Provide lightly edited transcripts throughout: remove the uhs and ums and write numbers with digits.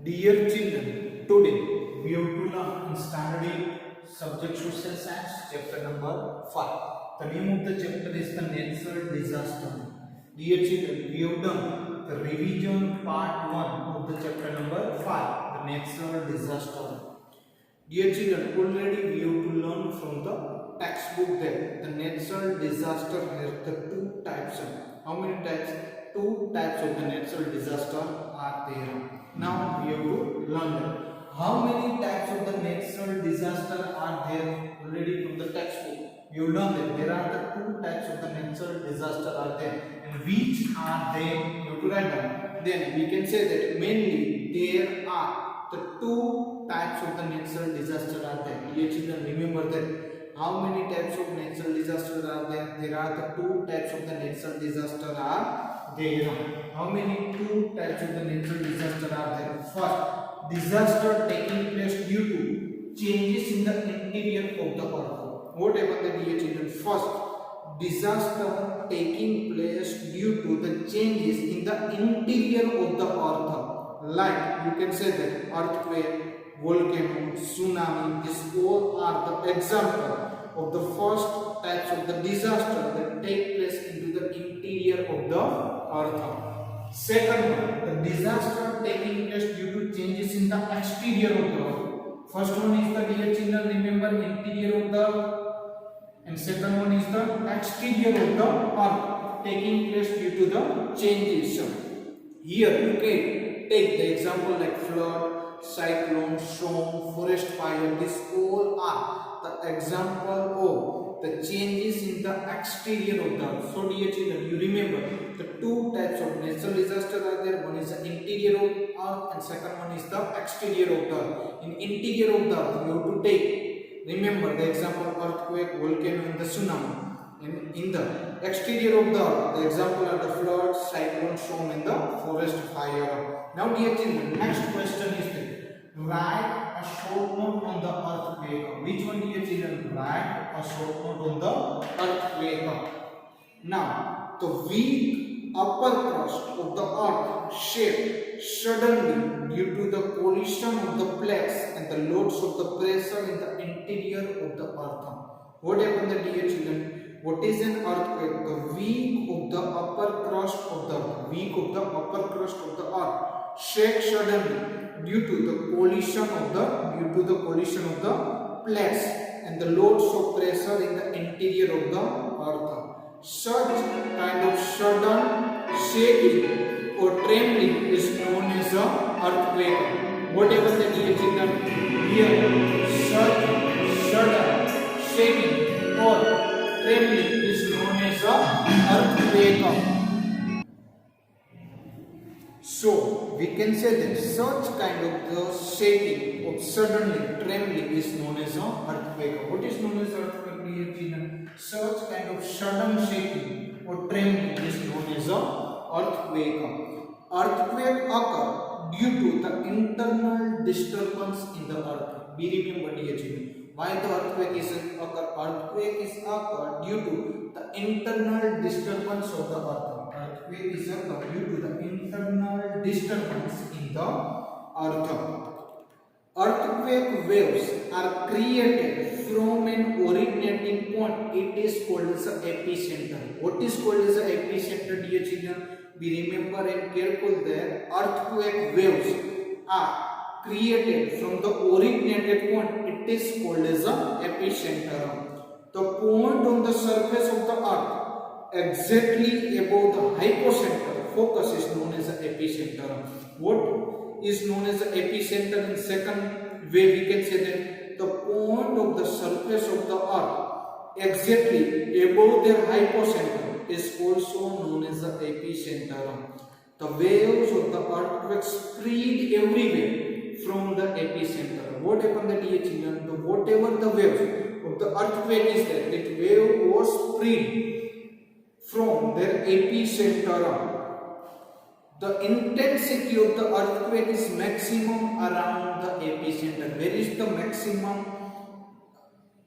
Dear children, today we have to learn in standard 8 subject social science chapter number 5. The name of the chapter is the natural disaster. Dear children, we have done the revision part 1 of the chapter number 5, the natural disaster. Dear children, already we have to learn from the textbook that the natural disaster has the two types. How many types? Two types of the natural disaster are there. Now we have to learn them. How many types of the natural disaster are there already from the textbook? You learn that there are the two types of the natural disaster are there, and which are they? You have to write down. Then we can say that mainly there are the two types of the natural disaster are there. Dear children, remember that. How many types of natural disasters are there? There are the two types of the natural disaster are there. How many two types of the natural disaster are there? First, disaster taking place due to changes in the interior of the earth. What happened, dear children? First, disaster taking place due to the changes in the interior of the earth. Like you can say that earthquake, volcano, tsunami, these all are the example of the first types of the disaster that take place into the interior of the earth. Second one, the disaster taking place due to changes in the exterior of the earth. First one is the, dear children, remember, interior of the earth, and second one is the exterior of the earth taking place due to the changes. Here you can take the example like flood, cyclone, storm, forest fire. These all are the example of the changes in the exterior of the earth. So dear children, you remember the two types of natural disasters are there. One is the interior of earth and second one is the exterior of the earth. In interior of the earth, you have to take, remember the example earthquake, volcano and the tsunami. In the exterior of the earth, the example are the flood, cyclone, storm and the forest fire. Now dear children, next question is this. Write a short note on the earthquake. Which one, dear children? Write a short note on the earthquake. Now, the weak upper crust of the earth shake suddenly due to the collision of the plates and the loads of the pressure in the interior of the earth. What happened, dear children? What is an earthquake? The weak of the upper crust of the earth. Weak of the upper crust of the earth shake suddenly due to the collision of the plates and the loads of pressure in the interior of the earth. Such kind of sudden shaking or trembling is known as a earthquake. Whatever the, dear children, here such sudden shaking or trembling is known as a earthquake. So we can say that such kind of the shaking or suddenly trembling is known as an earthquake. What is known as earthquake, dear children? Such kind of sudden shaking or trembling is known as an earthquake. Earthquake occur due to the internal disturbance in the earth. Be remember, dear children, why the earthquake is occur? Earthquake is occur due to the internal disturbance of the earth. Earthquake is occur due to the internal disturbance in the earth. Earthquake waves are created from an originating point. It is called as the epicenter. What is called as the epicenter, dear children? We remember and careful that earthquake waves are created from the originated point. It is called as the epicenter. The point on the surface of the earth exactly above the hypocenter focus is known as the epicenter. What is known as the epicenter? In second way we can say that the point of the surface of the earth exactly above their hypocenter is also known as the epicenter. The waves of the earthquake spread everywhere from the epicenter. What happened, dear children? Whatever the waves of the earthquake is there, that wave was spread from their epicenter. The intensity of the earthquake is maximum around the epicenter. Where is the maximum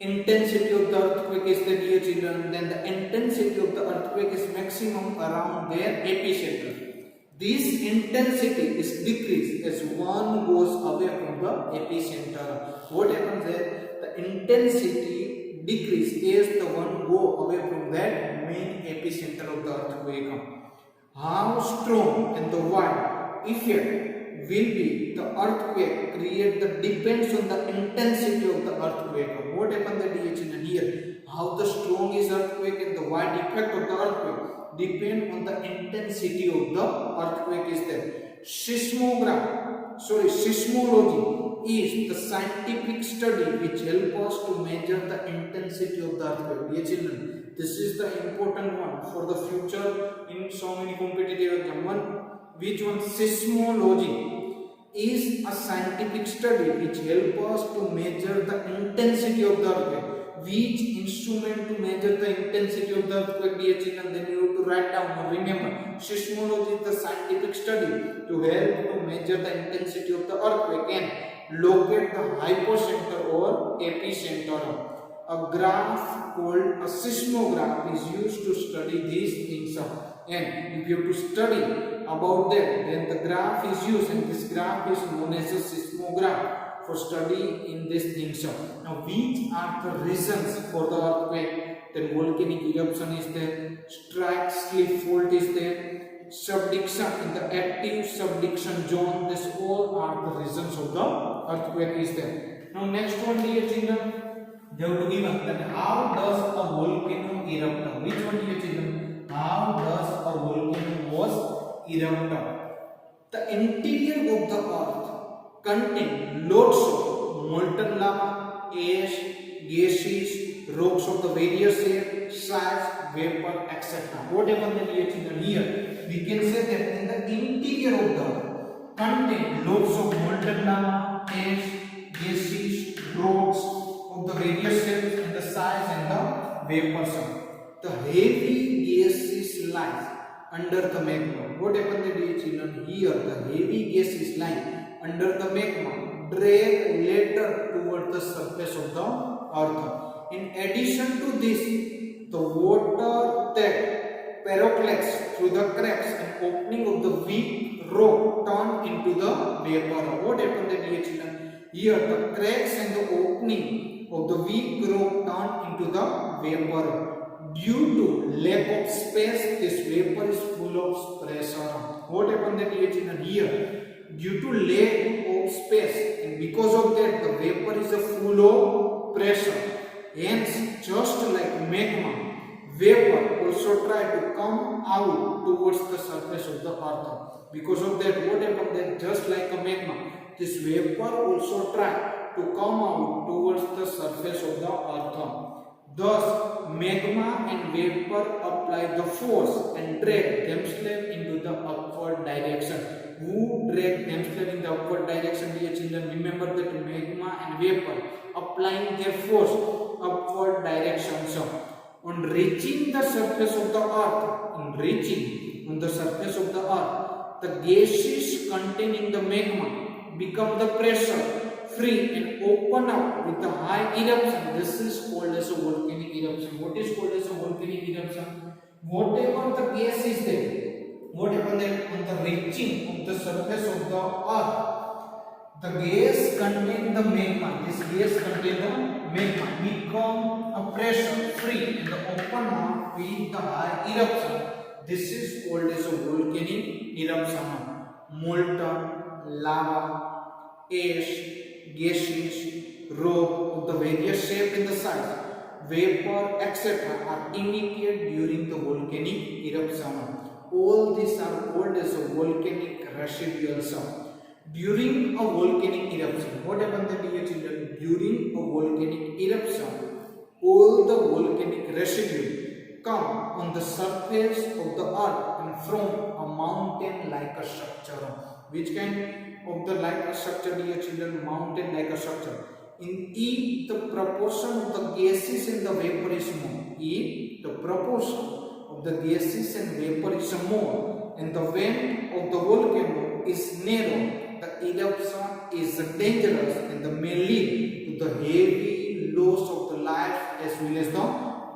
intensity of the earthquake is the, dear children? Then the intensity of the earthquake is maximum around their epicenter. This intensity is decreased as one goes away from the epicenter. What happens there? The intensity decrease as the one go away from that main epicenter of the earthquake. How strong and the wide effect will be the earthquake create the depends on the intensity of the earthquake. What happened that here? How the strong is earthquake and the wide effect of the earthquake depend on the intensity of the earthquake is there. Seismology is the scientific study which help us to measure the intensity of the earthquake. Dear children, this is the important one for the future in so many competitive exams. Which one? Seismology is a scientific study which help us to measure the intensity of the earthquake. Which instrument to measure the intensity of the earthquake, dear children? Then you have to write down or remember. Seismology is the scientific study to help to measure the intensity of the earthquake and locate the hypocenter or epicenter. A graph called a seismograph is used to study these things. And if you have to study about that, then the graph is used, and this graph is known as a seismograph for study in these things. Now, which are the reasons for the earthquake? Then volcanic eruption is there, strike slip fault is there, subduction in the active subduction zone. This all are the reasons of the earthquake is there. Now, next one, dear children, they have to give us that how does a volcano erupt? Which one, dear children? How does a volcano was erupt? The interior of the earth contain lots of molten lava, ash, gases, rocks of the various shape, size, vapor, etc. What happened here? We can say that in the interior of the earth contain lots of molten lava, ash, gases, rocks of the various shapes and the size and the vapors. The heavy gases lies under the magma. What happened here? The heavy gases lie under the magma drag later toward the surface of the earth. In addition to this, the water that percolates through the cracks and opening of the weak rock turn into the vapor. What happened here? The cracks and the opening of the weak rock turn into the vapor. Due to lack of space, this vapor is full of pressure. What happened here? Due to lack of space, and because of that the vapor is full of pressure. Hence, just like magma, vapor also try to come out towards the surface of the earth. Because of that, what happened that just like a magma, this vapor also try to come out towards the surface of the earth. Thus, magma and vapor apply the force and drag themselves into the upward direction. Who drag themselves in the upward direction, dear children? Remember that magma and vapor applying their force upward direction. So, on reaching the surface of the earth, the gases containing the magma become the pressure free and open up with a high eruption. This is called as a volcanic eruption. What is called as a volcanic eruption? Whatever the gas is there, whatever that on the reaching of the surface of the earth, the gas contain the magma. This gas contain the magma become a pressure free and open up with the high eruption. This is called as a volcanic eruption. Molten lava, ash, gases, rock of the various shape and the size, vapor, etc. are emitted during the volcanic eruption. All these are called as a volcanic residuals. During a volcanic eruption, what happens dear children? During a volcanic eruption, all the volcanic residue come on the surface of the earth and from a mountain-like structure. Which kind of the like structure, dear children? Mountain-like structure. If the proportion of the gases and the vapor is more, if the proportion of the gases and vapor is more, and the vent of the volcano is narrow, the eruption is dangerous and may lead to the heavy loss of the life as well as the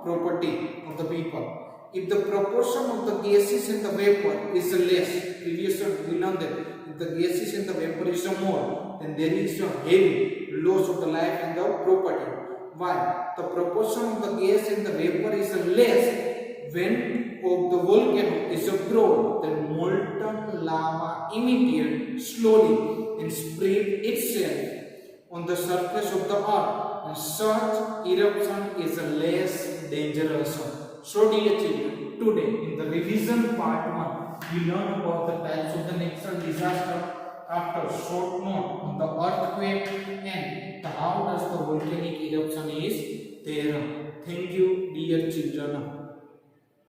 property of the people. If the proportion of the gases and the vapor is less, previously we learned that if the gases and the vapor is more, then there is a heavy loss of the life and the property. Why? The proportion of the gas and the vapor is less when of the volcano is broad, then molten lava emitted slowly and spread itself on the surface of the earth. And such eruption is less dangerous. So dear children, today in the revision part 1, we learn about the types of the natural disaster after short note on the earthquake and how does the volcanic eruption is there. Thank you dear children.